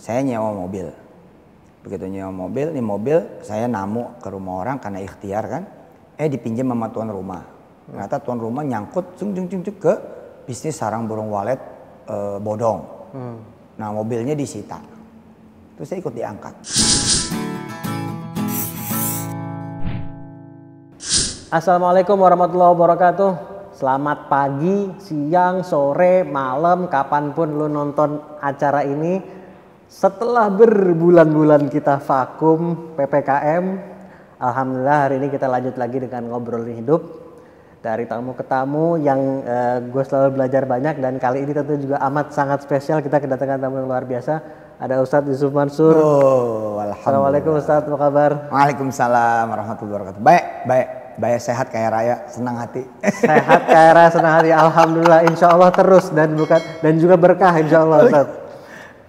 saya nyewa mobil. Begitu nyewa mobil, nih mobil saya namu ke rumah orang karena ikhtiar kan. Dipinjam sama tuan rumah. Ternyata tuan rumah nyangkut ke bisnis sarang burung walet bodong. Nah mobilnya disita. Terus saya ikut diangkat. Assalamualaikum warahmatullahi wabarakatuh. Selamat pagi, siang, sore, malam, kapanpun lu nonton acara ini. Setelah berbulan-bulan kita vakum PPKM, alhamdulillah hari ini kita lanjut lagi dengan ngobrolin hidup. Dari tamu ke tamu yang gue selalu belajar banyak, dan kali ini tentu juga amat sangat spesial. Kita kedatangan tamu yang luar biasa. Ada Ustadz Yusuf Mansur. Assalamualaikum Ustadz, apa kabar? Waalaikumsalam warahmatullahi wabarakatuh. Baik, sehat kaya raya, senang hati. Sehat kaya raya, senang hati. Alhamdulillah, insya Allah terus dan juga berkah insya Allah Ustadz.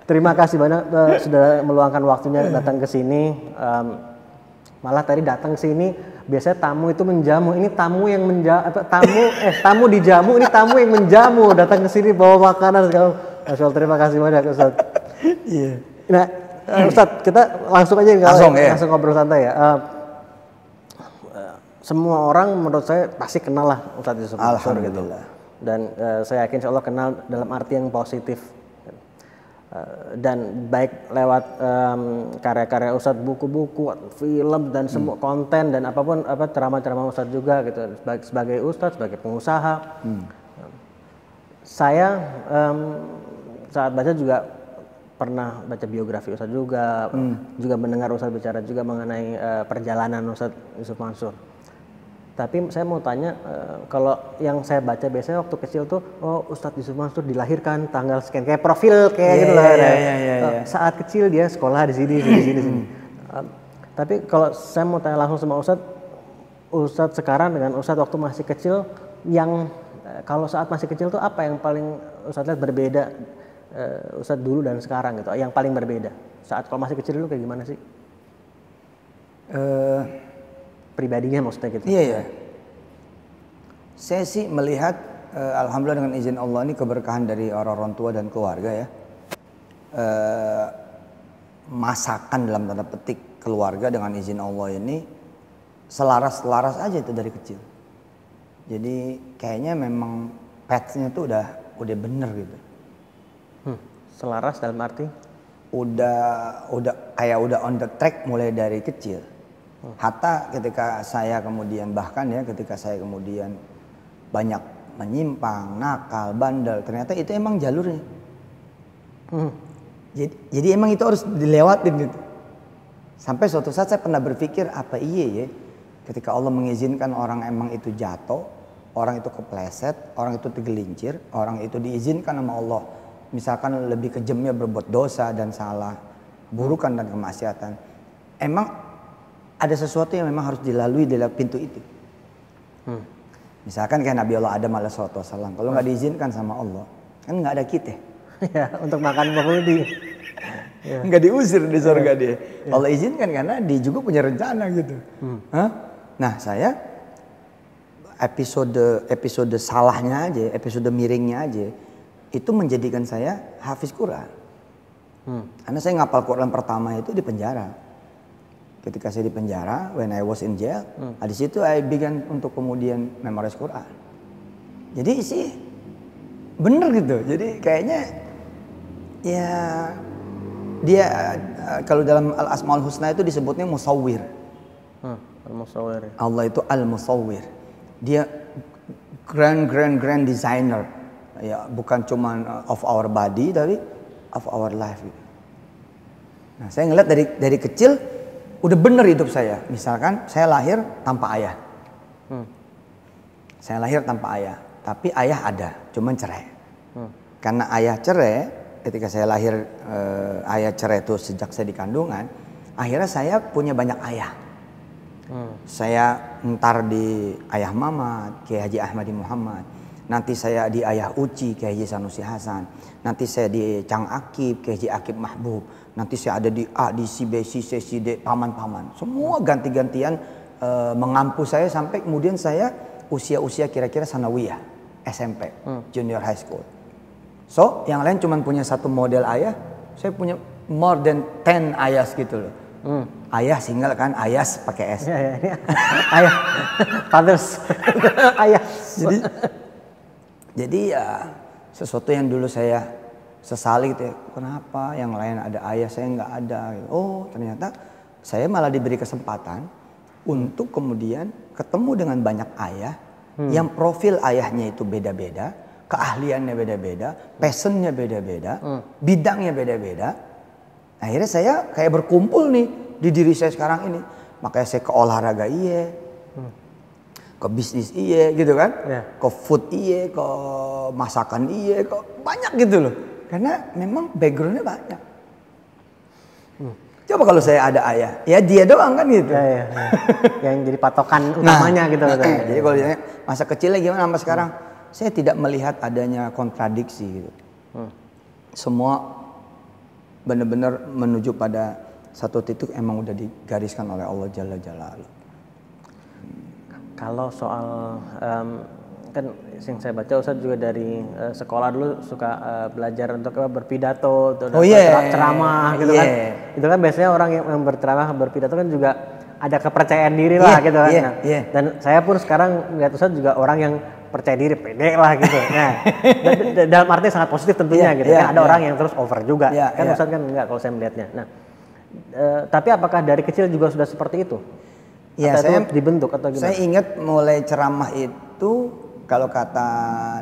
Terima kasih banyak sudah meluangkan waktunya datang ke sini. Malah tadi datang ke sini, biasanya tamu itu menjamu. Ini tamu yang tamu dijamu, ini tamu yang menjamu, datang ke sini bawa makanan segala. Masya Allah, terima kasih banyak Ustadz. Iya. Nah, Ustadz, kita langsung aja langsung ngobrol santai ya. Semua orang menurut saya pasti kenal lah Ustadz Yusuf Mansur gitu. Dan saya yakin insya Allah kenal dalam arti yang positif. Dan baik lewat karya-karya Ustadz, buku-buku, film dan semua konten dan apapun ceramah-ceramah Ustadz juga gitu. Sebagai Ustadz, sebagai pengusaha. Saya saat baca juga pernah baca biografi Ustadz juga, juga mendengar Ustadz bicara juga mengenai perjalanan Ustadz Yusuf Mansur. Tapi saya mau tanya, kalau yang saya baca biasanya waktu kecil tuh, Ustadz Yusuf Mansur dilahirkan tanggal sekian, kayak profil kayak gitu lah. Saat kecil dia sekolah di sini. Tapi kalau saya mau tanya langsung sama Ustadz sekarang dengan Ustadz waktu masih kecil, yang kalau saat masih kecil tuh apa yang paling Ustadz lihat berbeda Ustadz dulu dan sekarang gitu, yang paling berbeda saat kalau masih kecil dulu kayak gimana sih? Pribadinya maksudnya gitu. Iya. Saya sih melihat alhamdulillah dengan izin Allah ini keberkahan dari orang tua dan keluarga ya. Masakan dalam tanda petik keluarga dengan izin Allah ini selaras aja itu dari kecil. Jadi kayaknya memang path-nya tuh udah bener gitu. Selaras dalam arti? Udah kayak udah on the track mulai dari kecil. Hatta ketika saya kemudian banyak menyimpang, nakal, bandel, ternyata itu emang jalurnya. Jadi emang itu harus dilewatin gitu. Sampai suatu saat saya pernah berpikir, apa iya ya ketika Allah mengizinkan orang emang itu jatuh, orang itu kepleset, orang itu tergelincir, orang itu diizinkan sama Allah, misalkan lebih kejamnya berbuat dosa dan salah, burukan dan kemaksiatan, emang ada sesuatu yang memang harus dilalui di pintu itu. Misalkan kayak Nabi Allah Adam alaihissalam, kalau nggak diizinkan sama Allah, kan nggak ada kita. Ya, untuk makan penghuni. Nggak diusir di surga dia. Allah izinkan karena dia juga punya rencana gitu. Nah saya episode salahnya aja, episode miringnya aja, itu menjadikan saya hafiz Quran. Karena saya ngapal Quran pertama itu di penjara. Ketika saya di penjara, when I was in jail, di situ I began untuk kemudian memorize Quran. Jadi sih bener gitu. Jadi kayaknya ya dia kalau dalam Al-Asmaul Husna itu disebutnya musawwir. Al-Musawwir. Allah itu Al-Musawwir. Dia grand designer. Ya, bukan cuma of our body tapi of our life gitu. Nah, saya ngeliat dari kecil udah bener hidup saya. Misalkan saya lahir tanpa ayah. Saya lahir tanpa ayah, tapi ayah ada, cuman cerai. Karena ayah cerai, ketika saya lahir ayah cerai itu sejak saya di kandungan, akhirnya saya punya banyak ayah. Saya ntar di ayah Mamat, Kiai Haji Ahmadi Muhammad. Nanti saya di ayah Uci, Kiai Haji Sanusi Hasan. Nanti saya di Cang Akib, Kiai Haji Akib Mahbub. Nanti saya ada di A, di C, B, C, C, C, D, paman-paman. Semua ganti-gantian mengampu saya sampai kemudian saya usia-usia kira-kira sanawiyah, SMP, junior high school. So, yang lain cuma punya satu model ayah, saya punya more than 10 ayahs gitu loh. Ayah single kan, ayas pakai S. Ya. Ayah, fathers, ayah. Jadi ya sesuatu yang dulu saya sesali gitu ya, kenapa yang lain ada ayah saya nggak ada gitu. Oh ternyata saya malah diberi kesempatan untuk kemudian ketemu dengan banyak ayah yang profil ayahnya itu beda-beda, keahliannya beda-beda, passionnya beda-beda, bidangnya beda-beda. Akhirnya saya kayak berkumpul nih di diri saya sekarang ini. Makanya saya ke olahraga ke bisnis gitu kan, ke food ke masakan ke banyak gitu loh. Karena memang backgroundnya banyak. Coba kalau saya ada ayah, ya dia doang kan gitu. Ya. Yang jadi patokan utamanya gitu. Jadi kalau ditanya masa kecilnya gimana sampai sekarang, saya tidak melihat adanya kontradiksi gitu. Semua benar-benar menuju pada satu titik emang udah digariskan oleh Allah Jalla Jalaluhu. Kalau soal kan yang saya baca Ustaz juga dari sekolah dulu suka belajar untuk berpidato, ceramah gitu kan. Itu kan biasanya orang yang berceramah berpidato kan juga ada kepercayaan diri lah gitu kan. Dan saya pun sekarang melihat Ustaz juga orang yang percaya diri, pede lah gitu. Nah, dalam arti sangat positif tentunya gitu kan. Ada orang yang terus over juga. Kan Ustaz kan enggak kalau saya melihatnya. Nah, tapi apakah dari kecil juga sudah seperti itu? Ya, atau saya dibentuk atau gimana? Saya ingat mulai ceramah itu kalau kata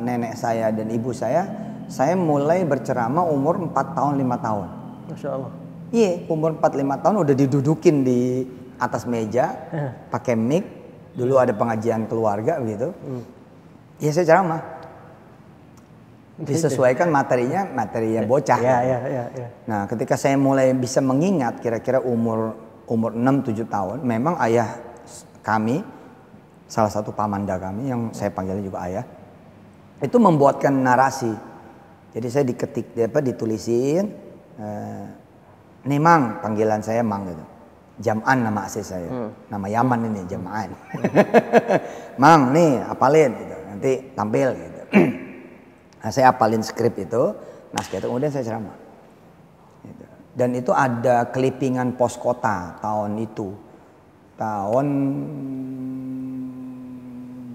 nenek saya dan ibu saya mulai berceramah umur 4 tahun 5 tahun. Masya Allah. Iya, umur 4-5 tahun udah didudukin di atas meja pakai mic. Dulu ada pengajian keluarga gitu. Ya saya ceramah. Disesuaikan materinya bocah. Ya. Nah, ketika saya mulai bisa mengingat kira-kira umur 6-7 tahun, memang ayah kami, salah satu pamanda kami yang saya panggilnya juga ayah, itu membuatkan narasi. Jadi saya ditulisin, nih Mang, panggilan saya Mang gitu. Jam'an nama asli saya, nama Yaman ini Jam'an. Mang nih apalin gitu, nanti tampil gitu. Nah, saya apalin skrip itu, naskah itu kemudian saya ceramah. Gitu. Dan itu ada clippingan pos kota tahun itu. Tahun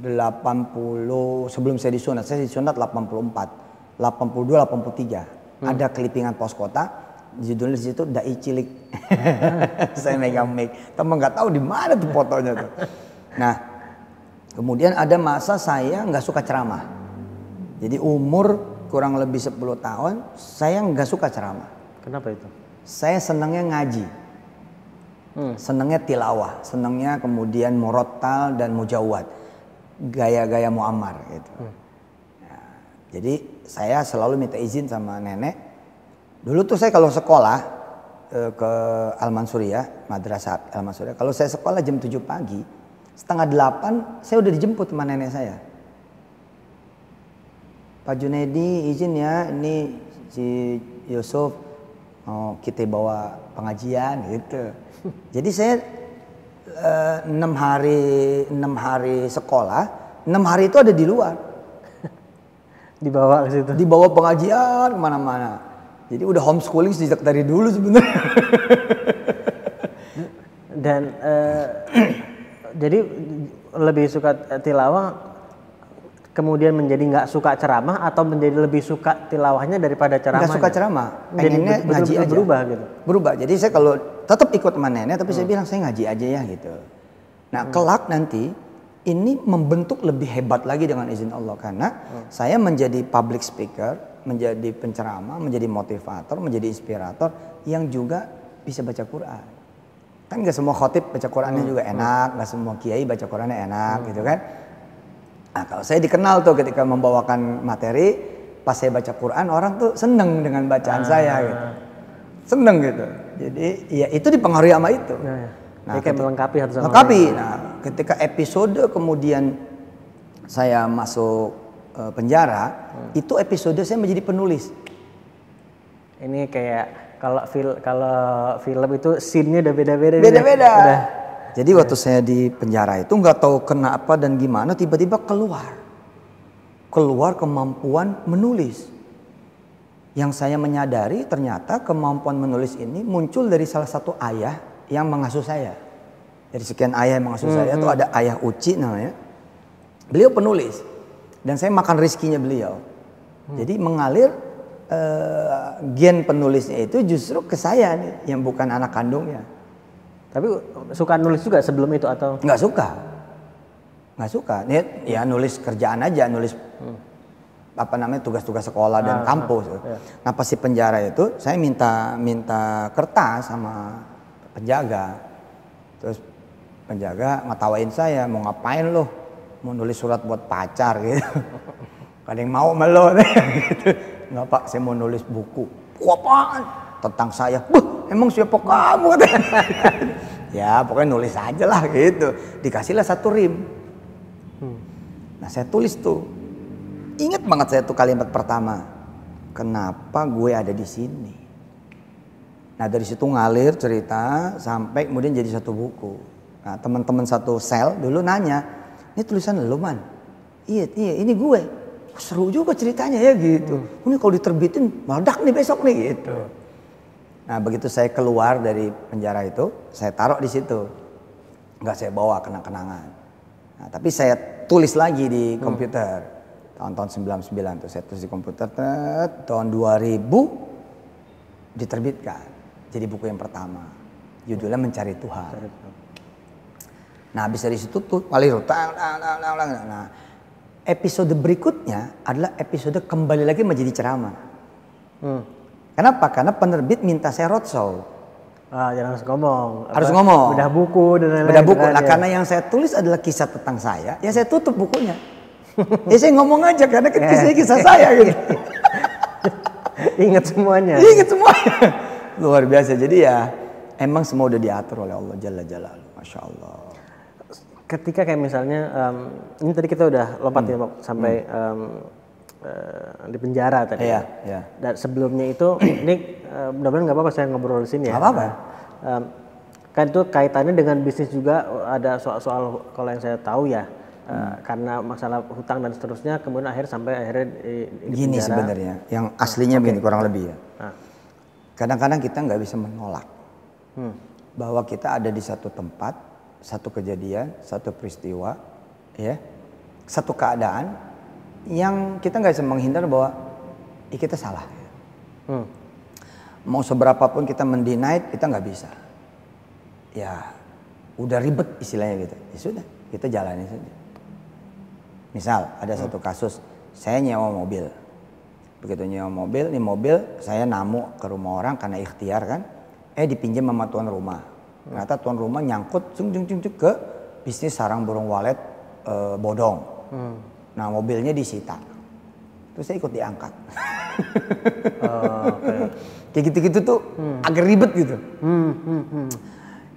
80 sebelum saya disunat 84, 82, 83. Ada clippingan pos kota, judulnya di situ Dai Cilik. Saya megang mic, teman nggak tahu di mana tuh fotonya tuh. Nah, kemudian ada masa saya nggak suka ceramah. Jadi umur kurang lebih 10 tahun saya nggak suka ceramah. Kenapa itu? Saya senangnya ngaji, senangnya tilawah, senangnya kemudian murattal dan mujawad, gaya-gaya muammar gitu. Nah, jadi saya selalu minta izin sama nenek. Dulu tuh saya kalau sekolah ke Al-Mansuriyah, Madrasah Al-Mansuriyah, kalau saya sekolah jam 7 pagi, setengah 8 saya udah dijemput sama nenek saya. Pak Junaidi izin ya, ini si Yusuf mau kita bawa pengajian gitu. Jadi saya 6 hari sekolah, 6 hari itu ada di luar. Dibawa ke situ. Dibawa pengajian kemana-mana. Jadi udah homeschooling sejak dari dulu sebenarnya. Dan jadi lebih suka tilawah, kemudian menjadi nggak suka ceramah atau menjadi lebih suka tilawahnya daripada ceramahnya? Nggak suka ceramah, pengennya ngaji aja. Berubah gitu? Berubah, jadi saya kalau tetap ikut sama nenek tapi saya bilang saya ngaji aja ya gitu. Nah kelak nanti ini membentuk lebih hebat lagi dengan izin Allah. Karena saya menjadi public speaker, menjadi penceramah, menjadi motivator, menjadi inspirator yang juga bisa baca Quran. Kan gak semua khotib baca Qurannya juga enak, gak semua kiai baca Qurannya enak gitu kan. Nah kalau saya dikenal tuh ketika membawakan materi, pas saya baca Quran orang tuh seneng dengan bacaan saya gitu. Seneng gitu. Jadi ya itu dipengaruhi sama itu. Nah, kayak melengkapi satu sama lain. Nah ketika episode kemudian saya masuk penjara, itu episode saya menjadi penulis. Ini kayak kalau film itu scene-nya udah beda-beda. Beda-beda. Jadi waktu saya di penjara itu nggak tahu kenapa dan gimana tiba-tiba keluar kemampuan menulis. Yang saya menyadari ternyata kemampuan menulis ini muncul dari salah satu ayah yang mengasuh saya. Dari sekian ayah yang mengasuh saya itu ada ayah Uci namanya. Beliau penulis dan saya makan rizkinya beliau. Jadi mengalir gen penulisnya itu justru ke saya nih, yang bukan anak kandungnya. Tapi suka nulis juga sebelum itu atau? Nggak suka. Nih ya nulis kerjaan aja, nulis apa namanya tugas-tugas sekolah dan kampus. Nah pas di penjara itu saya minta kertas sama penjaga. Terus penjaga ngetawain saya, mau ngapain lo? Mau nulis surat buat pacar gitu. Ada yang mau melo gitu. Nggak Pak, saya mau nulis buku. Apaan? Tentang saya. Emang siapa kamu? Ya pokoknya nulis aja lah gitu. Dikasihlah satu rim. Nah saya tulis tuh. Ingat banget saya tuh kalimat pertama. Kenapa gue ada di sini? Nah dari situ ngalir cerita sampai kemudian jadi satu buku. Nah teman-teman satu sel dulu nanya, ini tulisan lu Man? Iya ini gue. Seru juga ceritanya ya gitu. Ini kalau diterbitin meledak nih besok nih gitu. Nah begitu saya keluar dari penjara itu, saya taruh di situ. Nggak saya bawa kenang-kenangan. Nah tapi saya tulis lagi di komputer. Tahun 99 tuh saya tulis di komputer. Tahun 2000 diterbitkan. Jadi buku yang pertama. Judulnya Mencari Tuhan. Nah habis dari situ tuh ngalir. Nah episode berikutnya adalah episode kembali lagi menjadi ceramah. Kenapa? Karena penerbit minta saya roadshow. Jangan harus ngomong. Harus ngomong. Bedah buku dan lain-lain. Bedah buku. Nah karena yang saya tulis adalah kisah tentang saya, ya saya tutup bukunya. Ya saya ngomong aja karena kisah saya gitu. Ingat semuanya. Luar biasa. Jadi ya emang semua udah diatur oleh Allah Jalla Jalaluhu. Masya Allah. Ketika kayak misalnya ini tadi kita udah lompat ya sampai di penjara tadi. Iya. Dan sebelumnya itu ini mudah-mudahan nggak apa-apa saya ngobrol di sini ya. Nggak apa-apa. Kan itu kaitannya dengan bisnis juga, ada soal kalau yang saya tahu ya. Karena masalah hutang dan seterusnya kemudian akhirnya di gini penjara. Sebenarnya yang aslinya begini kurang lebih ya. Kadang-kadang kita nggak bisa menolak bahwa kita ada di satu tempat, satu kejadian, satu peristiwa, ya, satu keadaan yang kita nggak bisa menghindar bahwa kita salah. Mau seberapapun kita mendinai, kita nggak bisa. Ya udah ribet istilahnya gitu. Ya sudah, kita jalani saja. Misal ada satu kasus, saya nyewa mobil. Begitu nyewa mobil, nih mobil saya namu ke rumah orang karena ikhtiar kan. Dipinjam sama tuan rumah. Ternyata tuan rumah nyangkut ke bisnis sarang burung walet bodong. Nah mobilnya disita. Terus saya ikut diangkat. Kayak gitu-gitu tuh agak ribet gitu.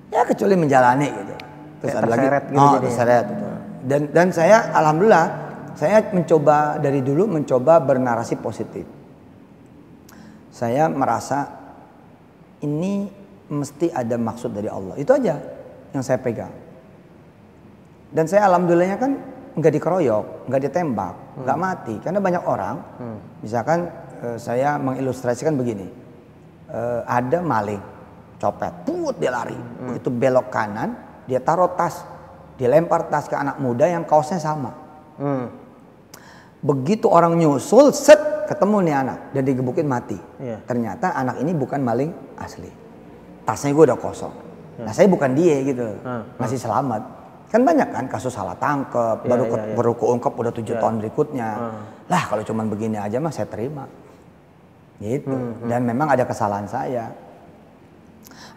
Ya kecuali menjalani gitu. Terus ada lagi, terseret gitu. Dan saya alhamdulillah saya dari dulu mencoba bernarasi positif. Saya merasa ini mesti ada maksud dari Allah. Itu aja yang saya pegang. Dan saya alhamdulillahnya kan nggak dikeroyok, nggak ditembak, nggak mati. Karena banyak orang, misalkan saya mengilustrasikan begini, ada maling, copet, dia lari, begitu belok kanan, dia taruh tas. Dilempar tas ke anak muda yang kaosnya sama. Begitu orang nyusul, ketemu nih anak dan digebukin mati. Ternyata anak ini bukan maling asli. Tasnya gue udah kosong. Nah saya bukan dia gitu, masih selamat. Kan banyak kan kasus salah tangkep, baru keungkap udah 7 tahun berikutnya. Lah kalau cuman begini aja mah saya terima. Gitu. Dan memang ada kesalahan saya.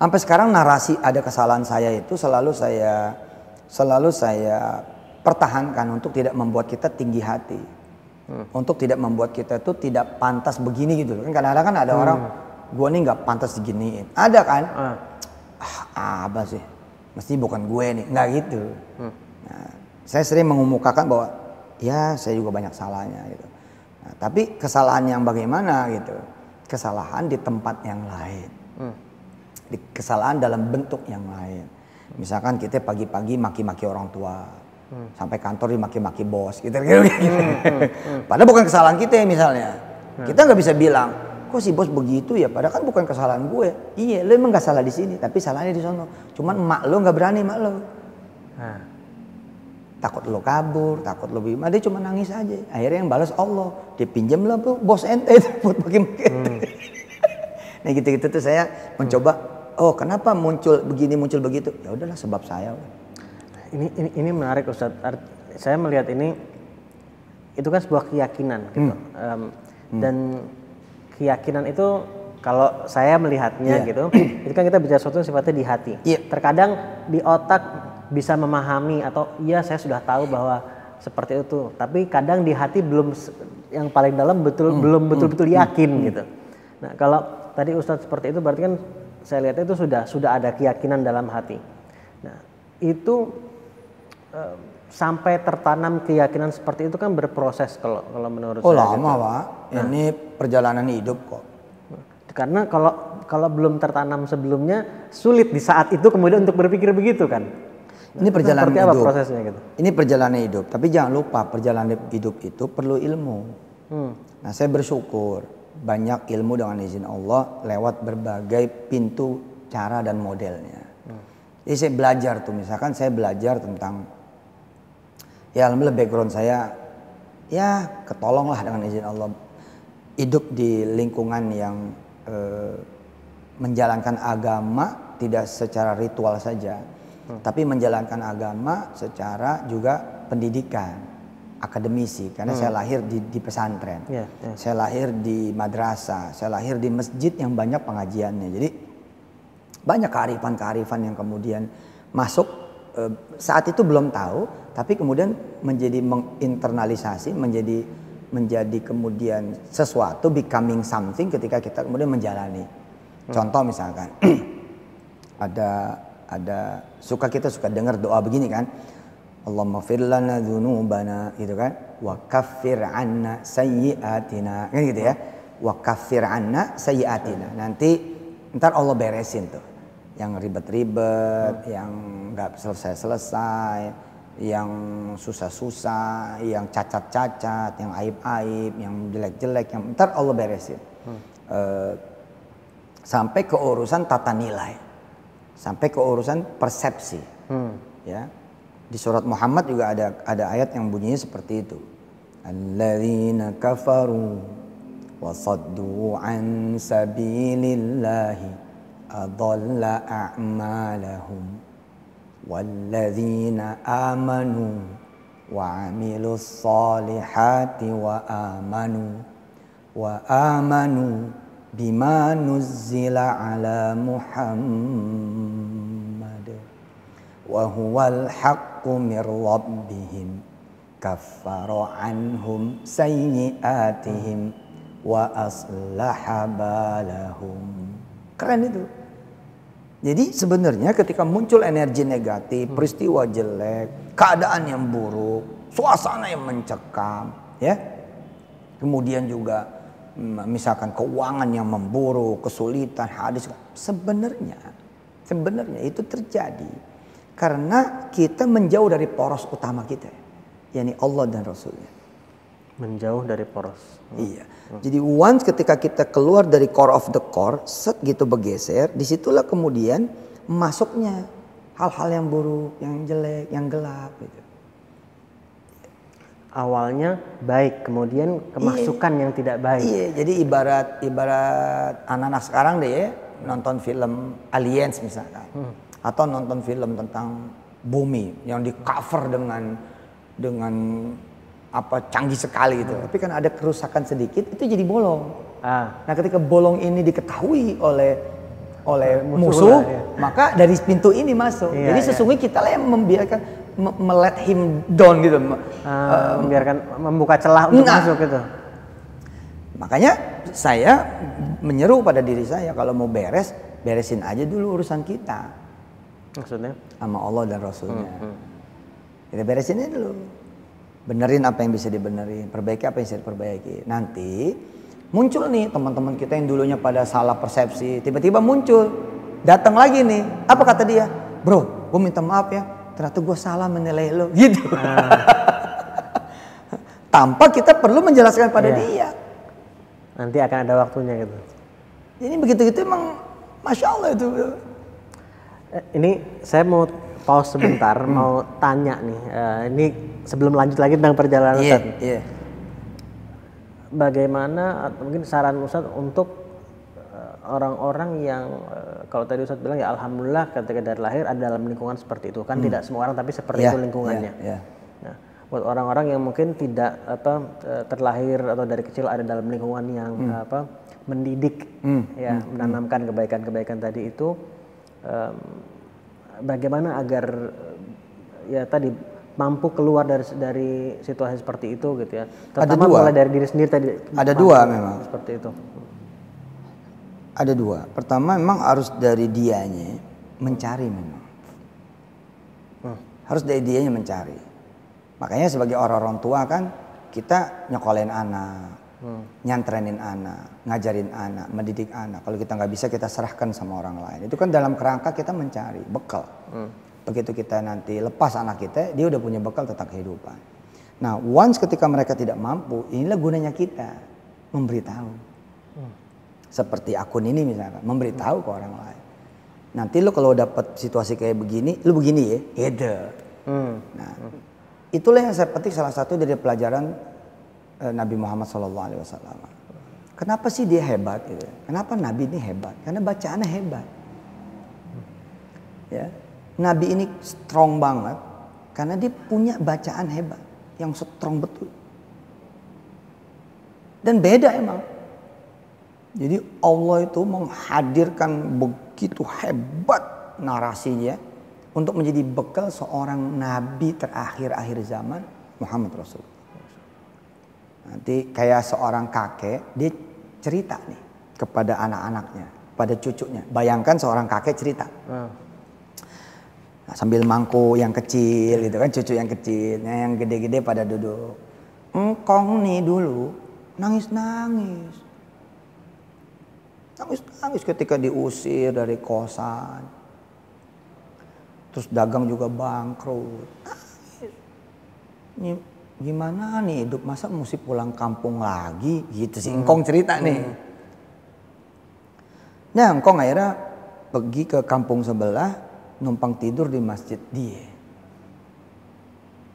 Sampai sekarang narasi ada kesalahan saya itu selalu saya pertahankan untuk tidak membuat kita tinggi hati. Untuk tidak membuat kita itu tidak pantas begini gitu. Kan kadang-kadang kan ada orang, gue nih gak pantas diginiin. Ada kan? Apa sih? Mesti bukan gue nih. Nggak gitu. Nah, saya sering mengemukakan bahwa ya saya juga banyak salahnya gitu. Nah, tapi kesalahan yang bagaimana gitu? Kesalahan di tempat yang lain. Kesalahan dalam bentuk yang lain. Misalkan kita pagi-pagi maki-maki orang tua, sampai kantor dimaki-maki bos, gitu. Padahal bukan kesalahan kita misalnya. Kita nggak bisa bilang, kok si bos begitu ya, padahal kan bukan kesalahan gue. Iya, lo emang gak salah di sini, tapi salahnya di sono. Cuman emak lo gak berani, emak lo. Takut lo kabur, takut lo gimana, dia cuma nangis aja. Akhirnya yang balas Allah, dia pinjam lah bos ente buat bagi-bagi. Nah gitu-gitu tuh saya mencoba, oh kenapa muncul begini, muncul begitu? Ya udahlah sebab saya. Ini menarik Ustadz. Saya melihat ini itu kan sebuah keyakinan gitu. Dan keyakinan itu kalau saya melihatnya gitu, itu kan kita bicara sesuatu sifatnya di hati. Terkadang di otak bisa memahami atau iya saya sudah tahu bahwa seperti itu, tapi kadang di hati belum, yang paling dalam belum betul-betul yakin gitu. Nah kalau tadi Ustadz seperti itu berarti kan saya lihat itu sudah ada keyakinan dalam hati. Nah itu sampai tertanam keyakinan seperti itu kan berproses kalau menurut saya. Lama gitu. Pak, ini perjalanan hidup kok. Karena kalau belum tertanam sebelumnya sulit di saat itu kemudian untuk berpikir begitu kan. Ini perjalanan hidup. Apa prosesnya gitu? Ini perjalanan hidup, tapi jangan lupa perjalanan hidup itu perlu ilmu. Nah, saya bersyukur banyak ilmu dengan izin Allah lewat berbagai pintu, cara dan modelnya. Jadi saya belajar tuh, misalkan saya belajar tentang, ya alhamdulillah background saya ya ketolong lah dengan izin Allah. Hidup di lingkungan yang menjalankan agama tidak secara ritual saja. Tapi menjalankan agama secara juga pendidikan, akademisi. Karena saya lahir di pesantren, saya lahir di madrasah, saya lahir di masjid yang banyak pengajiannya. Jadi banyak kearifan-kearifan yang kemudian masuk, saat itu belum tahu, tapi kemudian menjadi menginternalisasi, menjadi kemudian sesuatu, becoming something ketika kita kemudian menjalani. Contoh misalkan, ada kita suka dengar doa begini kan, Allahumma fir lana dzunubana gitu kan, wa kaffir anna sayyiatina kan gitu ya, wa kaffir anna sayyiatina. Nanti ntar Allah beresin tuh yang ribet-ribet, yang nggak selesai-selesai, yang susah-susah, yang cacat-cacat, yang aib-aib, yang jelek-jelek, yang ntar Allah beresin. Sampai ke urusan tata nilai, sampai ke urusan persepsi. Ya. Di surat Muhammad juga ada ayat yang bunyinya seperti itu. Alladzina kafaru wa saddu an sabilillahi adalla a'malahum walladzina amanu wa amilus solihati wa amanu bima nuzzila ala Muhammad wa huwal haqqu mir rabbihim kaffara anhum sayyi'atihim wa aslaha balahum. Keren itu. Jadi sebenarnya ketika muncul energi negatif, peristiwa jelek, keadaan yang buruk, suasana yang mencekam, ya. Kemudian juga misalkan keuangan yang memburuk, kesulitan, hadis, sebenarnya itu terjadi karena kita menjauh dari poros utama kita, yakni Allah dan Rasulnya. Menjauh dari poros. Iya. Jadi once ketika kita keluar dari core of the core, set gitu bergeser, disitulah kemudian masuknya hal-hal yang buruk, yang jelek, yang gelap gitu. Awalnya baik, kemudian kemasukan yang tidak baik. Iya, jadi ibarat anak-anak sekarang deh ya, nonton film Aliens misalkan, atau nonton film tentang bumi yang di cover dengan apa canggih sekali gitu. Tapi kan ada kerusakan sedikit, itu jadi bolong. Nah, ketika bolong ini diketahui oleh musuh, maka dari pintu ini masuk. Jadi sesungguhnya kita lah yang membiarkan let him down gitu, membiarkan membuka celah untuk masuk gitu. Makanya saya menyeru pada diri saya, kalau mau beresin aja dulu urusan kita. Maksudnya? Sama Allah dan Rasulnya. Kita beresin aja dulu. Benerin apa yang bisa dibenerin, perbaiki apa yang bisa diperbaiki. Nanti muncul nih teman-teman kita yang dulunya pada salah persepsi, tiba-tiba muncul, datang lagi nih. Apa kata dia? Bro, gue minta maaf ya, ternyata gue salah menilai lo, gitu. Tanpa kita perlu menjelaskan pada dia. Nanti akan ada waktunya gitu. Ini begitu-gitu emang Masya Allah itu. Ini saya mau pause sebentar, mau tanya nih. Ini sebelum lanjut lagi tentang perjalanan Ustaz. Iya. Bagaimana mungkin saran Ustaz untuk orang-orang yang kalau tadi Ustaz bilang ya alhamdulillah ketika dari lahir ada dalam lingkungan seperti itu kan, tidak semua orang tapi seperti itu lingkungannya. Nah, buat orang-orang yang mungkin tidak terlahir atau dari kecil ada dalam lingkungan yang mendidik menanamkan kebaikan-kebaikan tadi itu, bagaimana agar ya tadi mampu keluar dari situasi seperti itu gitu ya. Terutama mulai dari diri sendiri tadi. Ada dua memang. Seperti itu. Ada dua. Pertama memang harus dari dianya mencari memang. Harus dari dianya mencari. Makanya sebagai orang tua kan kita nyekolahin anak, nyantrenin anak, ngajarin anak, mendidik anak. Kalau kita nggak bisa kita serahkan sama orang lain. Itu kan dalam kerangka kita mencari bekal. Begitu kita nanti lepas anak kita, dia udah punya bekal tentang kehidupan. Nah, once ketika mereka tidak mampu, inilah gunanya kita memberitahu. Seperti akun ini misalkan, memberitahu ke orang lain. Nanti lu kalau dapat situasi kayak begini, lu begini ya, gitu. Nah, itulah yang saya petik salah satu dari pelajaran Nabi Muhammad SAW. Kenapa sih dia hebat? Gitu? Kenapa Nabi ini hebat? Karena bacaannya hebat. Ya, Nabi ini strong banget karena dia punya bacaan hebat yang strong betul. Dan beda emang. Jadi Allah itu menghadirkan begitu hebat narasinya untuk menjadi bekal seorang nabi terakhir akhir zaman, Muhammad Rasulullah. Nanti kayak seorang kakek, dia cerita nih kepada anak-anaknya, pada cucunya. Bayangkan seorang kakek cerita. Nah, sambil mangku yang kecil gitu kan, cucu yang kecil, yang gede-gede pada duduk. Engkong nih dulu nangis-nangis. Nangis ketika diusir dari kosan. Terus dagang juga bangkrut. Nangis. Ini gimana nih hidup, masa mesti pulang kampung lagi gitu sih. Engkong cerita nih. Nah, engkong akhirnya pergi ke kampung sebelah, numpang tidur di masjid dia.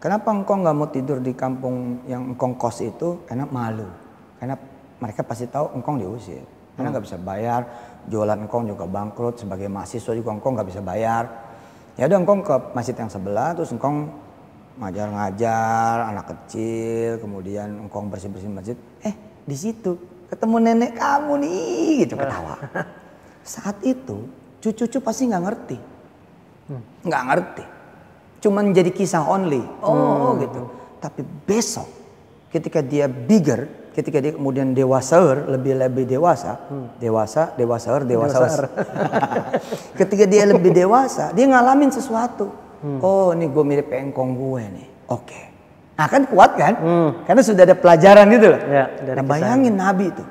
Kenapa engkong nggak mau tidur di kampung yang engkong kos itu? Karena malu. Karena mereka pasti tahu engkong diusir. Karena nggak bisa bayar, jualan engkong juga bangkrut, sebagai mahasiswa juga engkong nggak bisa bayar. Ya udah engkong ke masjid yang sebelah, terus engkong ngajar anak kecil, kemudian engkong bersih-bersih masjid. Di situ ketemu nenek kamu nih, gitu ketawa. Saat itu cucu-cucu pasti nggak ngerti, nggak ngerti. Cuman jadi kisah only, gitu. Tapi besok ketika dia bigger, ketika dia kemudian lebih dewasa, dewasa. Ketika dia lebih dewasa, dia ngalamin sesuatu. Oh, ini gue mirip engkong gue nih. Oke. Nah, kan kuat kan? Karena sudah ada pelajaran gitu loh. Ya, nah, bayangin Nabi itu.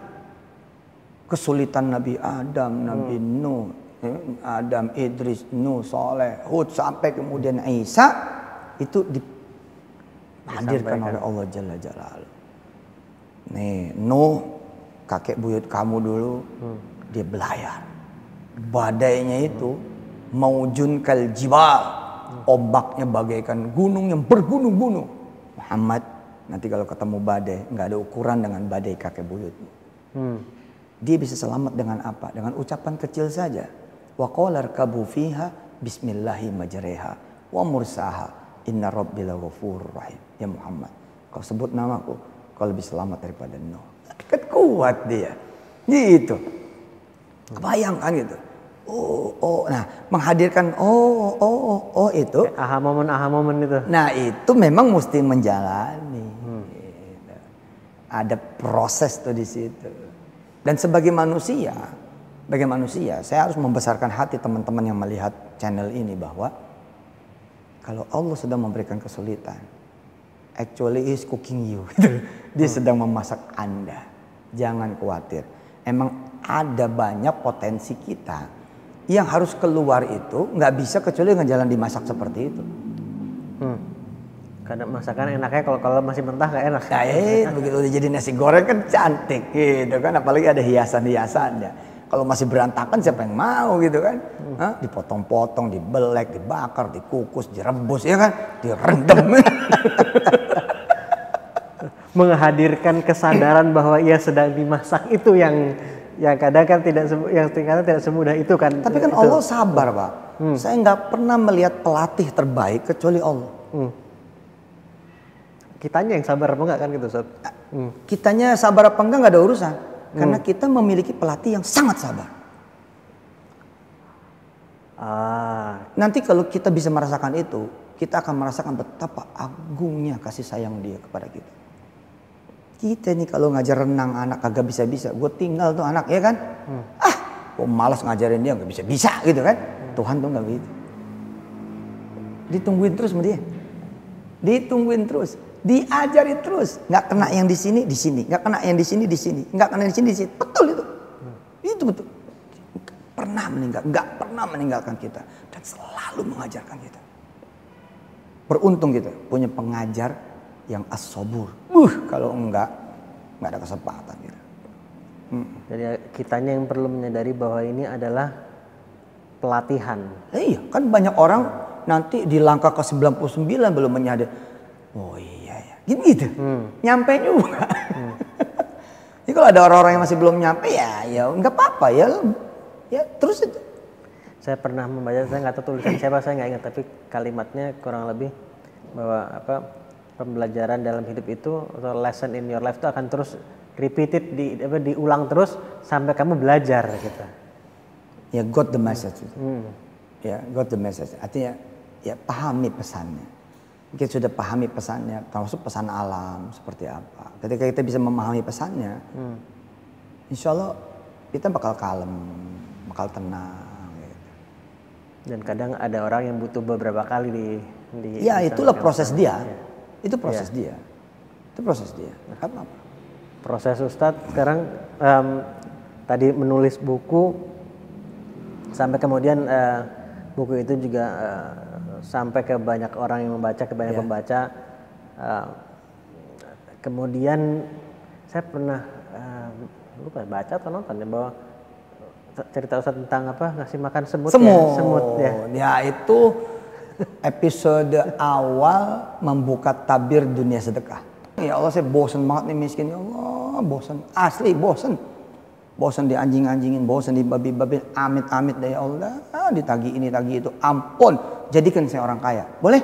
Kesulitan Nabi Adam, Nabi Nuh, Adam, Idris, Nuh, Soleh, Hud, sampai kemudian Isa, itu dihadirkan oleh Allah Jalla Jalaluhu. Nih, Nuh, kakek buyut kamu dulu, dia belayar. Badainya itu maujun kal jibal, ombaknya bagaikan gunung yang bergunung-gunung. Muhammad, nanti kalau ketemu badai, nggak ada ukuran dengan badai kakek buyutmu. Dia bisa selamat dengan apa? Dengan ucapan kecil saja. Wa qala irkabu fiha bismillahi majreha wa mursaha inna rabbil ghafurur rahim. Ya Muhammad, kau sebut namaku, kau lebih selamat daripada Nuh. Kan kuat dia. Gitu. Kebayangkan gitu. Nah, menghadirkan itu. Aha momen itu. Nah, itu memang mesti menjalani. Gitu. Ada proses tuh di situ. Dan sebagai manusia, saya harus membesarkan hati teman-teman yang melihat channel ini bahwa kalau Allah sedang memberikan kesulitan, actually is cooking you. Dia sedang memasak Anda. Jangan khawatir. Emang ada banyak potensi kita yang harus keluar itu nggak bisa kecuali dengan jalan dimasak seperti itu. Kadang masakan enaknya kalau masih mentah nggak enak. Nah, begitu udah jadi nasi goreng kan cantik gitu kan, apalagi ada hiasan-hiasannya. Kalau masih berantakan siapa yang mau gitu kan? Dipotong-potong, dibelek, dibakar, dikukus, direbus ya kan, direndam. Menghadirkan kesadaran bahwa ia sedang dimasak itu yang kadang kan tidak semudah itu kan. Tapi kan Allah sabar, Pak. Saya nggak pernah melihat pelatih terbaik kecuali Allah. Kitanya yang sabar apa enggak kan gitu, Sob? Kitanya sabar apa enggak nggak ada urusan. Karena kita memiliki pelatih yang sangat sabar. Nanti kalau kita bisa merasakan itu, kita akan merasakan betapa agungnya kasih sayang dia kepada kita. Kita nih kalau ngajar renang anak kagak bisa-bisa, gue tinggal tuh anak ya kan. Gue malas ngajarin dia nggak bisa-bisa gitu kan. Tuhan tuh nggak begitu. Ditungguin terus sama dia. Ditungguin terus. Diajari terus, nggak kena yang di sini, nggak kena yang di sini, nggak kena di sini, betul itu, itu betul. Nggak pernah meninggalkan kita dan selalu mengajarkan kita. Beruntung kita punya pengajar yang as-sabur. Kalau nggak ada kesempatan kita. Jadi kitanya yang perlu menyadari bahwa ini adalah pelatihan. Iya, kan banyak orang nanti di langkah ke-99 belum menyadari. Oh iya. Gitu. Nyampe juga. Jadi kalau ada orang-orang yang masih belum nyampe ya nggak apa-apa ya terus itu. Saya pernah membaca, saya nggak tahu tulisan siapa, saya nggak ingat, tapi kalimatnya kurang lebih bahwa pembelajaran dalam hidup itu atau lesson in your life itu akan terus repeated diulang terus sampai kamu belajar gitu. Ya got the message. Ya got the message. Artinya ya pahami pesannya. Kita sudah pahami pesannya, termasuk pesan alam seperti apa. Ketika kita bisa memahami pesannya, insya Allah kita bakal kalem, bakal tenang. Gitu. Dan kadang ada orang yang butuh beberapa kali ya itulah proses dia. Ya. Itu proses dia. Itu proses dia. Apa? Proses Ustadz sekarang tadi menulis buku sampai kemudian buku itu juga sampai ke banyak orang yang membaca, ke banyak pembaca. Kemudian saya pernah lupa baca atau nonton ya bahwa cerita Ustadz tentang ngasih makan semut. Semut ya. Ya itu episode awal membuka tabir dunia sedekah. Ya Allah saya bosan banget nih miskin, ya Allah bosan, asli bosan. Bosan di anjing-anjingin, bosan di babi-babi, amit-amit deh ya Allah, ditagi ini tagi itu, ampun, jadikan saya orang kaya, boleh?